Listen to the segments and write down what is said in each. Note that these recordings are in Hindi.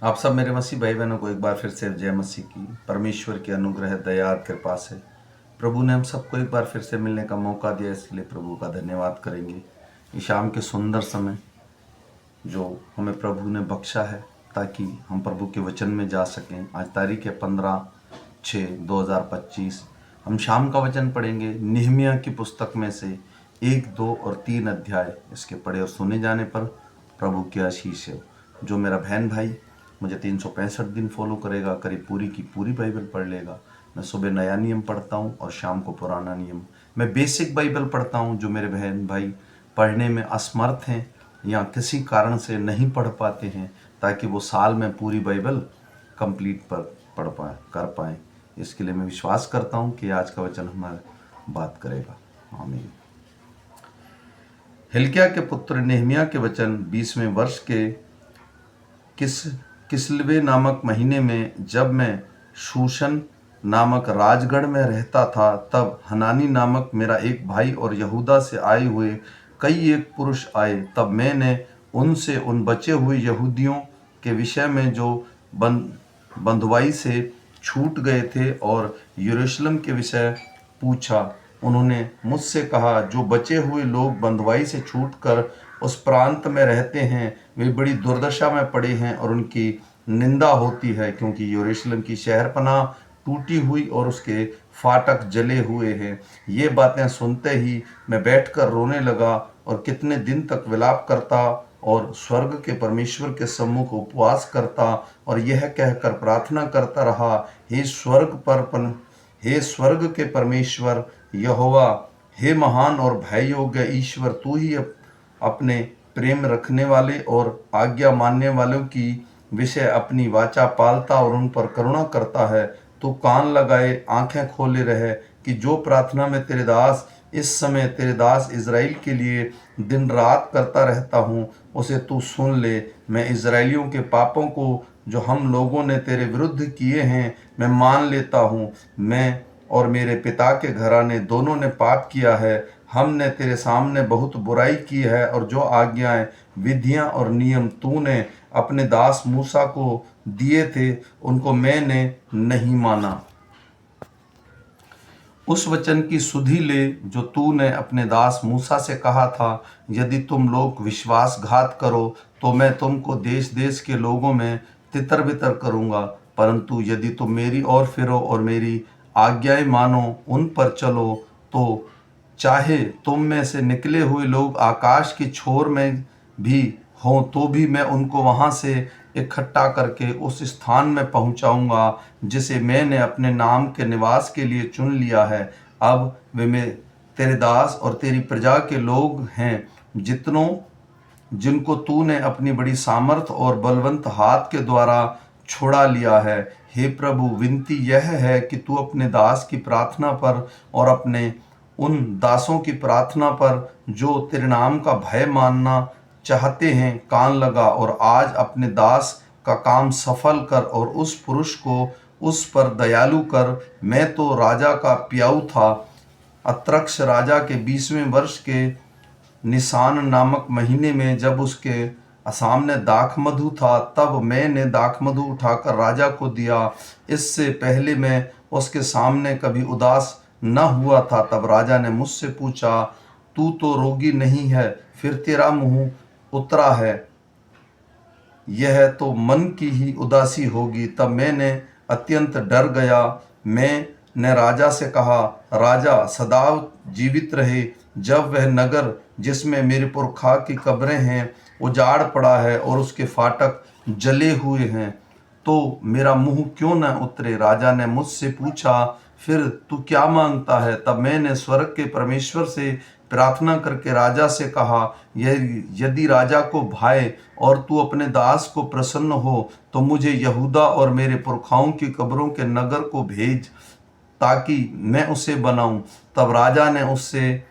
आप सब मेरे मसीह भाई बहनों को एक बार फिर से जय मसीह की। परमेश्वर की अनुग्रह दया और कृपा से प्रभु ने हम सबको एक बार फिर से मिलने का मौका दिया, इसलिए प्रभु का धन्यवाद करेंगे। इस शाम के सुंदर समय जो हमें प्रभु ने बख्शा है ताकि हम प्रभु के वचन में जा सकें। आज तारीख है 15/6/2025। हम शाम का वचन पढ़ेंगे निहमिया की पुस्तक में से 1, 2 और 3 अध्याय। इसके पढ़े और सुने जाने पर प्रभु की आशीष है। जो मेरा बहन भाई मुझे 365 दिन फॉलो करेगा, करीब पूरी की पूरी बाइबल पढ़ लेगा। मैं सुबह नया नियम पढ़ता हूँ और शाम को पुराना नियम। मैं बेसिक बाइबल पढ़ता हूँ। जो मेरे बहन भाई पढ़ने में असमर्थ हैं या किसी कारण से नहीं पढ़ पाते हैं, ताकि वो साल में पूरी बाइबल कंप्लीट पढ़ पाए कर पाए। इसके लिए मैं विश्वास करता हूँ कि आज का वचन हमारे बात करेगा। आमीन। हिल्किय्याह के पुत्र नेहमिया के वचन 20वें वर्ष के किस्लेव नामक महीने में, जब मैं शूशन नामक राजगढ़ में रहता था, तब हनानी नामक मेरा एक भाई और यहूदा से आए हुए कई एक पुरुष आए। तब मैंने उनसे उन बचे हुए यहूदियों के विषय में जो बंधुआई से छूट गए थे और यरूशलेम के विषय पूछा। उन्होंने मुझसे कहा, जो बचे हुए लोग बंधुआई से छूटकर उस प्रांत में रहते हैं, वे बड़ी दुर्दशा में पड़े हैं और उनकी निंदा होती है, क्योंकि यरूशलेम की शहरपनाह टूटी हुई और उसके फाटक जले हुए हैं। ये बातें सुनते ही मैं बैठकर रोने लगा और कितने दिन तक विलाप करता और स्वर्ग के परमेश्वर के सम्मुख उपवास करता और यह कहकर प्रार्थना करता रहा, हे स्वर्ग के परमेश्वर यहोवा, हे महान और भय योग्य ईश्वर, तू ही अपने प्रेम रखने वाले और आज्ञा मानने वालों की विषय अपनी वाचा पालता और उन पर करुणा करता है। तू कान लगाए आंखें खोले रहे कि जो प्रार्थना में तेरे दास इस समय तेरे दास इज़राइल के लिए दिन रात करता रहता हूँ, उसे तू सुन ले। मैं इज़राइलियों के पापों को जो हम लोगों ने तेरे विरुद्ध किए हैं मैं मान लेता हूँ। मैं और मेरे पिता के घराने दोनों ने पाप किया है। हमने तेरे सामने बहुत बुराई की है और जो आज्ञाएं, विधियां और नियम तूने अपने दास मूसा को दिए थे, उनको मैंने नहीं माना। उस वचन की सुधि ले जो तूने अपने दास मूसा से कहा था, यदि तुम लोग विश्वासघात करो तो मैं तुमको देश देश के लोगों में तितर बितर करूंगा। परंतु यदि तुम मेरी ओर फिरो और मेरी आज्ञाएं मानो, उन पर चलो, तो चाहे तुम में से निकले हुए लोग आकाश की छोर में भी हों, तो भी मैं उनको वहां से इकट्ठा करके उस स्थान में पहुंचाऊंगा जिसे मैंने अपने नाम के निवास के लिए चुन लिया है। अब वे मैं तेरे दास और तेरी प्रजा के लोग हैं, जिनको तूने अपनी बड़ी सामर्थ और बलवंत हाथ के द्वारा छुड़ा लिया है। हे प्रभु, विनती यह है कि तू अपने दास की प्रार्थना पर और अपने उन दासों की प्रार्थना पर जो तेरे नाम का भय मानना चाहते हैं कान लगा और आज अपने दास का काम सफल कर और उस पुरुष को उस पर दयालु कर। मैं तो राजा का प्याऊ था। अत्रक्ष राजा के 20वें वर्ष के निसान नामक महीने में, जब उसके सामने दाखमधु था, तब मैंने दाखमधु उठाकर राजा को दिया। इससे पहले मैं उसके सामने कभी उदास न हुआ था। तब राजा ने मुझसे पूछा, तू तो रोगी नहीं है, फिर तेरा मुंह उतरा है, यह तो मन की ही उदासी होगी। तब मैंने अत्यंत डर गया। मैंने राजा से कहा, राजा सदैव जीवित रहे। जब वह नगर जिसमें मेरे पुरखा की कब्रें हैं उजाड़ पड़ा है और उसके फाटक जले हुए हैं, तो मेरा मुंह क्यों न उतरे। राजा ने मुझसे पूछा, फिर तू क्या मांगता है? तब मैंने स्वर्ग के परमेश्वर से प्रार्थना करके राजा से कहा, यदि राजा को भाए और तू अपने दास को प्रसन्न हो, तो मुझे यहूदा और मेरे पुरखाओं की कब्रों के नगर को भेज, ताकि मैं उसे बनाऊं। तब राजा ने उससे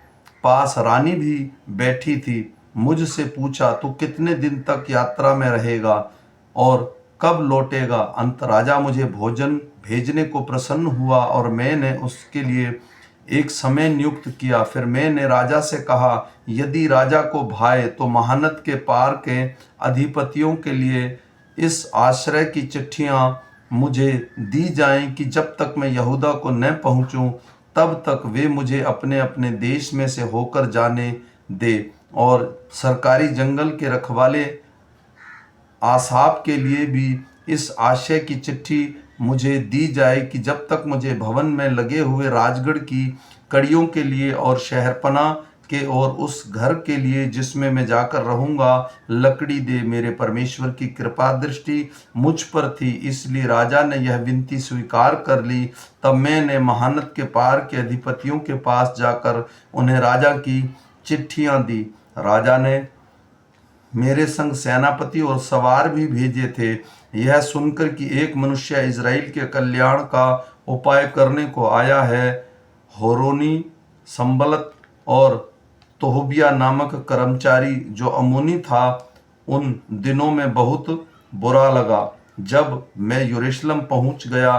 पास रानी भी बैठी थी मुझसे पूछा, तू कितने दिन तक यात्रा में रहेगा और कब लौटेगा? अंत राजा मुझे भोजन भेजने को प्रसन्न हुआ और मैंने उसके लिए एक समय नियुक्त किया। फिर मैंने राजा से कहा, यदि राजा को भाए तो महानद के पार के अधिपतियों के लिए इस आश्रय की चिट्ठियाँ मुझे दी जाएं कि जब तक मैं यहूदा को न पहुँचूँ तब तक वे मुझे अपने अपने देश में से होकर जाने दे। और सरकारी जंगल के रखवाले आसाप के लिए भी इस आशय की चिट्ठी मुझे दी जाए कि जब तक मुझे भवन में लगे हुए राजगढ़ की कड़ियों के लिए और शहरपनाह के और उस घर के लिए जिसमें मैं जाकर रहूंगा लकड़ी दे। मेरे परमेश्वर की कृपा दृष्टि मुझ पर थी, इसलिए राजा ने यह विनती स्वीकार कर ली। तब मैंने महानद के पार के अधिपतियों के पास जाकर उन्हें राजा की चिट्ठियां दी। राजा ने मेरे संग सेनापति और सवार भी भेजे थे, यह सुनकर कि एक मनुष्य इज़राइल के कल्याण का उपाय करने को आया है। होरोनी, संबलत और तोहबिया नामक कर्मचारी जो अम्मोनी था, उन दिनों में बहुत बुरा लगा। जब मैं यरूशलेम पहुंच गया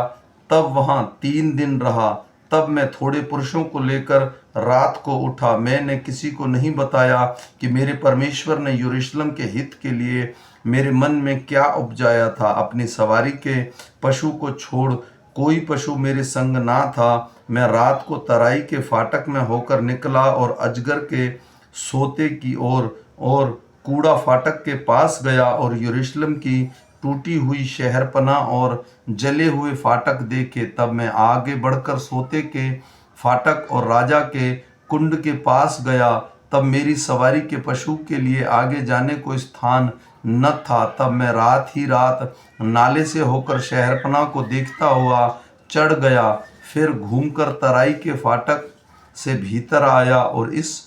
तब वहां 3 दिन रहा। तब मैं थोड़े पुरुषों को लेकर रात को उठा। मैंने किसी को नहीं बताया कि मेरे परमेश्वर ने यरूशलेम के हित के लिए मेरे मन में क्या उपजाया था। अपनी सवारी के पशु को छोड़ कोई पशु मेरे संग ना था। मैं रात को तराई के फाटक में होकर निकला और अजगर के सोते की ओर और कूड़ा फाटक के पास गया और यरूशलेम की टूटी हुई शहरपनाह और जले हुए फाटक देखे। तब मैं आगे बढ़कर सोते के फाटक और राजा के कुंड के पास गया। तब मेरी सवारी के पशु के लिए आगे जाने को स्थान न था। तब मैं रात ही रात नाले से होकर शहरपनाह को देखता हुआ चढ़ गया, फिर घूमकर तराई के फाटक से भीतर आया और इस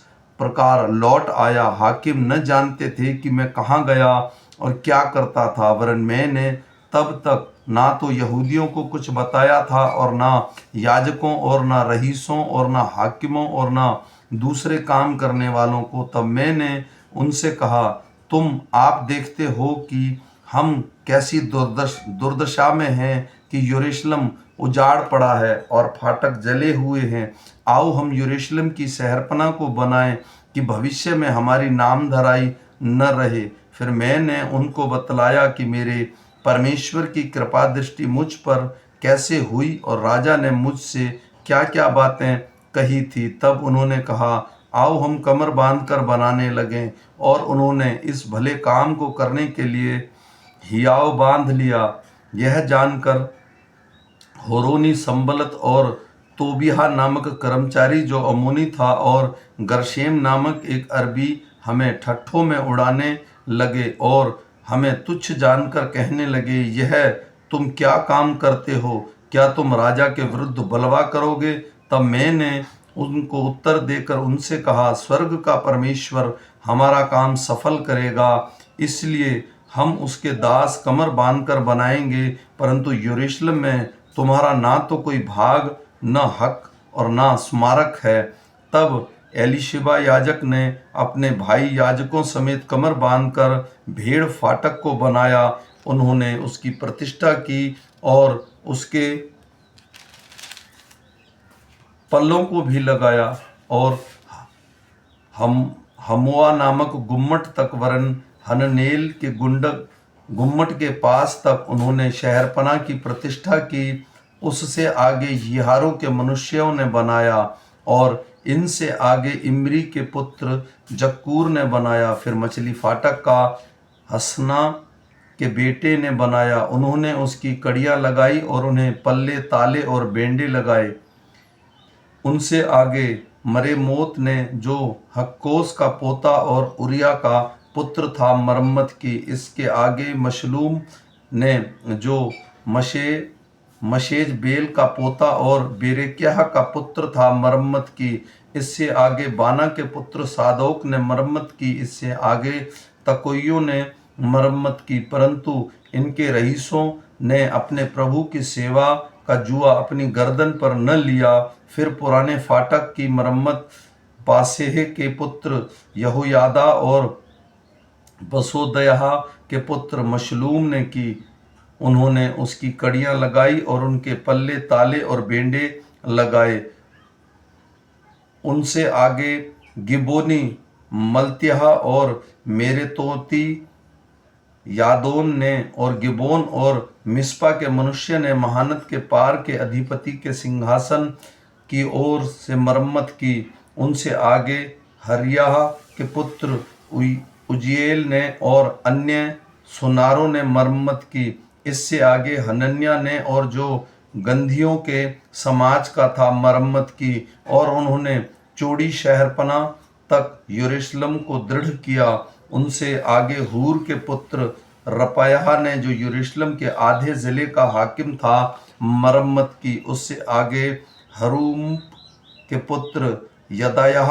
प्रकार लौट आया। हाकिम न जानते थे कि मैं कहाँ गया और क्या करता था, वरन मैंने तब तक ना तो यहूदियों को कुछ बताया था और ना याजकों और ना रईसों और ना हाकिमों और ना दूसरे काम करने वालों को। तब मैंने उनसे कहा, तुम आप देखते हो कि हम कैसी दुर्दशा में हैं कि यरूशलेम उजाड़ पड़ा है और फाटक जले हुए हैं। आओ हम यरूशलेम की शहरपनाह को बनाएं कि भविष्य में हमारी नामधराई न रहे। फिर मैंने उनको बतलाया कि मेरे परमेश्वर की कृपा दृष्टि मुझ पर कैसे हुई और राजा ने मुझसे क्या क्या बातें कही थी। तब उन्होंने कहा, आओ हम कमर बांधकर बनाने लगें। और उन्होंने इस भले काम को करने के लिए हियाव बांध लिया। यह जानकर होरोनी, संबलत और तोबिहा नामक कर्मचारी जो अम्मोनी था और गरशेम नामक एक अरबी हमें ठट्ठों में उड़ाने लगे और हमें तुच्छ जानकर कहने लगे, यह तुम क्या काम करते हो? क्या तुम राजा के विरुद्ध बलवा करोगे? तब मैंने उनको उत्तर देकर उनसे कहा, स्वर्ग का परमेश्वर हमारा काम सफल करेगा, इसलिए हम उसके दास कमर बांधकर बनाएंगे, परंतु यरूशलेम में तुम्हारा ना तो कोई भाग, न हक और ना स्मारक है। तब एलीशिबा याजक ने अपने भाई याजकों समेत कमर बांधकर भेड़ फाटक को बनाया। उन्होंने उसकी प्रतिष्ठा की और उसके पल्लों को भी लगाया और हमुआ नामक गुम्मट तक, वरन हननेल के गुम्मट के पास तक उन्होंने शहरपनाह की प्रतिष्ठा की। उससे आगे यिहारों के मनुष्यों ने बनाया और इनसे आगे इम्री के पुत्र जक्कूर ने बनाया। फिर मछली फाटक का हसना के बेटे ने बनाया। उन्होंने उसकी कड़ियाँ लगाई और उन्हें पल्ले, ताले और बेंडे लगाए। उनसे आगे मरेमोत ने, जो हक्कोस का पोता और उरिया का पुत्र था, मरम्मत की। इसके आगे मशलूम ने, जो मशेज बेल का पोता और बेरेक्याह का पुत्र था, मरम्मत की। इससे आगे बाना के पुत्र सादोक ने मरम्मत की। इससे आगे तकोइयों ने मरम्मत की, परंतु इनके रईसों ने अपने प्रभु की सेवा का जुआ अपनी गर्दन पर न लिया। फिर पुराने फाटक की मरम्मत पासेह के पुत्र यहोयादा और बसोदयाह के पुत्र मशलूम ने की। उन्होंने उसकी कड़ियाँ लगाई और उनके पल्ले, ताले और बेंडे लगाए। उनसे आगे गिबोनी, मल्त्याह और मेरेतोती यादोन ने और गिबोन और मिस्पा के मनुष्य ने महानद के पार के अधिपति के सिंहासन की ओर से मरम्मत की। उनसे आगे हरियाह के पुत्र उजिएल ने और अन्य सुनारों ने मरम्मत की। इससे आगे हनन्या ने और जो गंधियों के समाज का था मरम्मत की, और उन्होंने चौड़ी शहरपना तक यरूशलेम को दृढ़ किया। उनसे आगे हूर के पुत्र रपायाह ने, जो यरूशलेम के आधे जिले का हाकिम था, मरम्मत की। उससे आगे हरूम के पुत्र यदायाह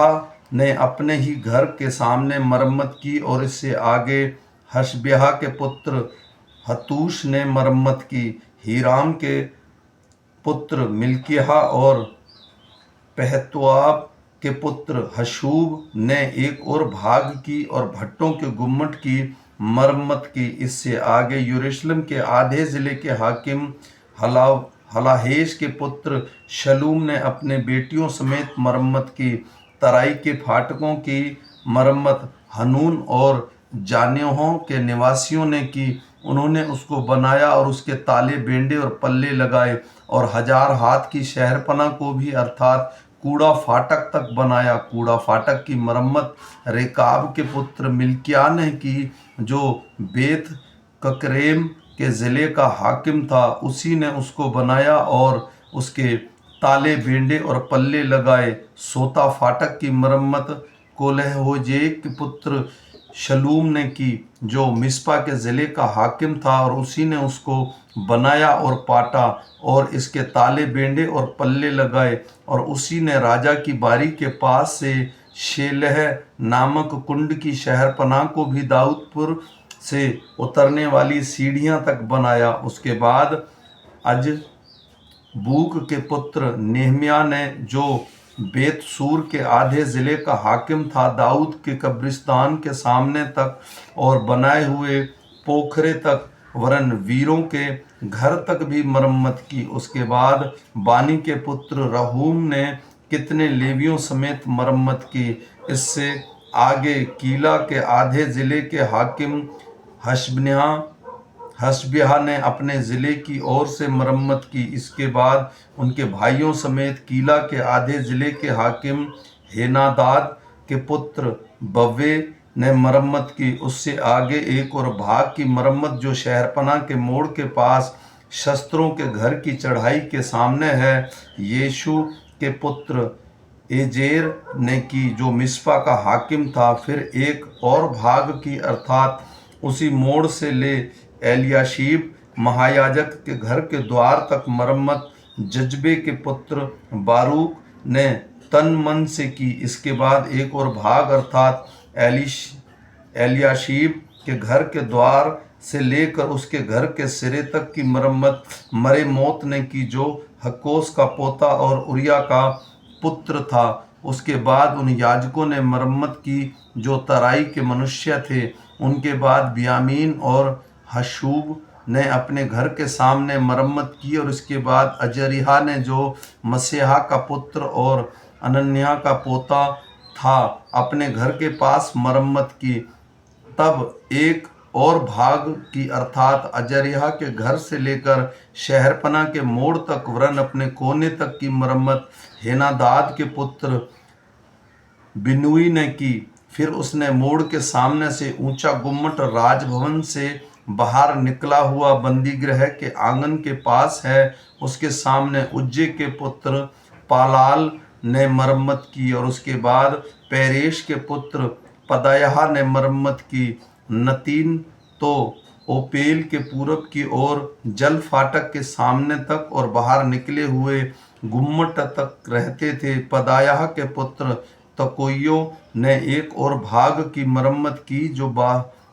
ने अपने ही घर के सामने मरम्मत की, और इससे आगे हशब्याह के पुत्र हतूश ने मरम्मत की। हीराम के पुत्र मिल्कियह और पहतुआब के पुत्र हशूब ने एक और भाग की और भट्टों के गुम्मट की मरम्मत की। इससे आगे यरूशलेम के आधे जिले के हाकिम हलाहेश के पुत्र शलूम ने अपने बेटियों समेत मरम्मत की। तराई के फाटकों की मरम्मत हनून और जानेहों के निवासियों ने की। उन्होंने उसको बनाया और उसके ताले, बेंडे और पल्ले लगाए, और 1000 हाथ की शहरपना को भी, अर्थात कूड़ा फाटक तक बनाया। कूड़ा फाटक की मरम्मत रेकाब के पुत्र मिल्किया ने की, जो बेत ककरेम के ज़िले का हाकिम था। उसी ने उसको बनाया और उसके ताले, बेंडे और पल्ले लगाए। सोता फाटक की मरम्मत कोलहोजेक के पुत्र शलूम ने की, जो मिस्पा के ज़िले का हाकिम था, और उसी ने उसको बनाया और पाटा और इसके ताले, बेंडे और पल्ले लगाए। और उसी ने राजा की बारी के पास से शेलह नामक कुंड की शहरपनाह को भी दाऊदपुर से उतरने वाली सीढ़ियां तक बनाया। उसके बाद अजबूक के पुत्र नेहमिया ने, जो बेत सूर के आधे जिले का हाकिम था, दाऊद के कब्रिस्तान के सामने तक और बनाए हुए पोखरे तक, वरन वीरों के घर तक भी मरम्मत की। उसके बाद बानी के पुत्र रहूम ने कितने लेवियों समेत मरम्मत की। इससे आगे कीला के आधे जिले के हाकिम हशब्याह ने अपने ज़िले की ओर से मरम्मत की। इसके बाद उनके भाइयों समेत कीला के आधे ज़िले के हाकिम हेनादाद के पुत्र बव्वे ने मरम्मत की। उससे आगे एक और भाग की मरम्मत, जो शहरपनाह के मोड़ के पास शस्त्रों के घर की चढ़ाई के सामने है, यीशु के पुत्र एजेर ने की, जो मिस्पा का हाकिम था। फिर एक और भाग की, अर्थात उसी मोड़ से ले एलियाशीब महायाजक के घर के द्वार तक मरम्मत जज्बे के पुत्र बारूक ने तन मन से की। इसके बाद एक और भाग, अर्थात एलियाशीब के घर के द्वार से लेकर उसके घर के सिरे तक की मरम्मत मरेमोत ने की, जो हक्कोस का पोता और उरिया का पुत्र था। उसके बाद उन याजकों ने मरम्मत की जो तराई के मनुष्य थे। उनके बाद बियामीन और हशूब ने अपने घर के सामने मरम्मत की, और इसके बाद अजरिहा ने, जो मसीहा का पुत्र और अनन्या का पोता था, अपने घर के पास मरम्मत की। तब एक और भाग की, अर्थात अजरिहा के घर से लेकर शहरपनाह के मोड़ तक, वरन अपने कोने तक की मरम्मत हेनादाद के पुत्र बिनुई ने की। फिर उसने मोड़ के सामने से ऊंचा गुम्मट राजभवन से बाहर निकला हुआ बंदीगृह के आंगन के पास है, उसके सामने उज्जे के पुत्र पालाल ने मरम्मत की। और उसके बाद पेरेश के पुत्र पदायाह ने मरम्मत की। नतीन तो ओपेल के पूरब की ओर जल फाटक के सामने तक और बाहर निकले हुए गुम्मट तक रहते थे। पदायाह के पुत्र तकोइयो ने एक और भाग की मरम्मत की, जो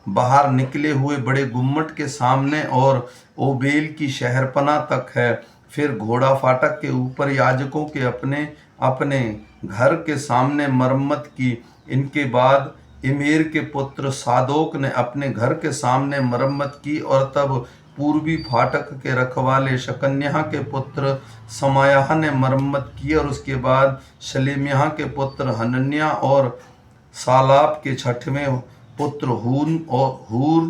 बाहर निकले हुए बड़े गुम्मट के सामने और ओबेल की शहरपनाह तक है। फिर घोड़ा फाटक के ऊपर याजकों के अपने अपने घर के सामने मरम्मत की। इनके बाद इमेर के पुत्र सादोक ने अपने घर के सामने मरम्मत की, और तब पूर्वी फाटक के रखवाले शकन्याह के पुत्र समायाह ने मरम्मत की। और उसके बाद शलेम्याह के पुत्र हनन्या और सालाप के छठवें पुत्र हूर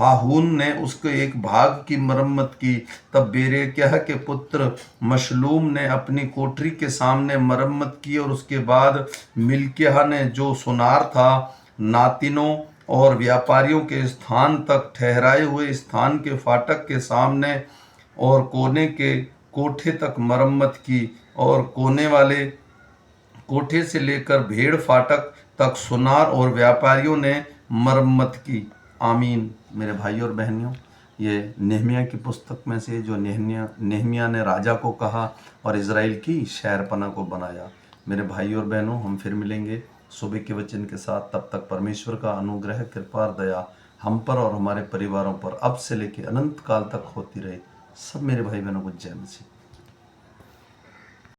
हाहून ने उसके एक भाग की मरम्मत की। तब बेरेक्याह के पुत्र मशलूम ने अपनी कोठरी के सामने मरम्मत की, और उसके बाद मिल्किय्याह ने जो सुनार था नातिनों और व्यापारियों के स्थान तक ठहराए हुए स्थान के फाटक के सामने और कोने के कोठे तक मरम्मत की, और कोने वाले कोठे से लेकर भेड़ फाटक तक सुनार और व्यापारियों ने मरम्मत की। आमीन। मेरे भाइयों और बहनियों, ये नेहमिया की पुस्तक में से जो नेहमिया ने राजा को कहा और इज़राइल की शहरपना को बनाया। मेरे भाइयों और बहनों, हम फिर मिलेंगे सुबह के वचन के साथ। तब तक परमेश्वर का अनुग्रह, कृपा और दया हम पर और हमारे परिवारों पर अब से लेकर अनंत काल तक होती रहे। सब मेरे भाई बहनों को जय मसीह।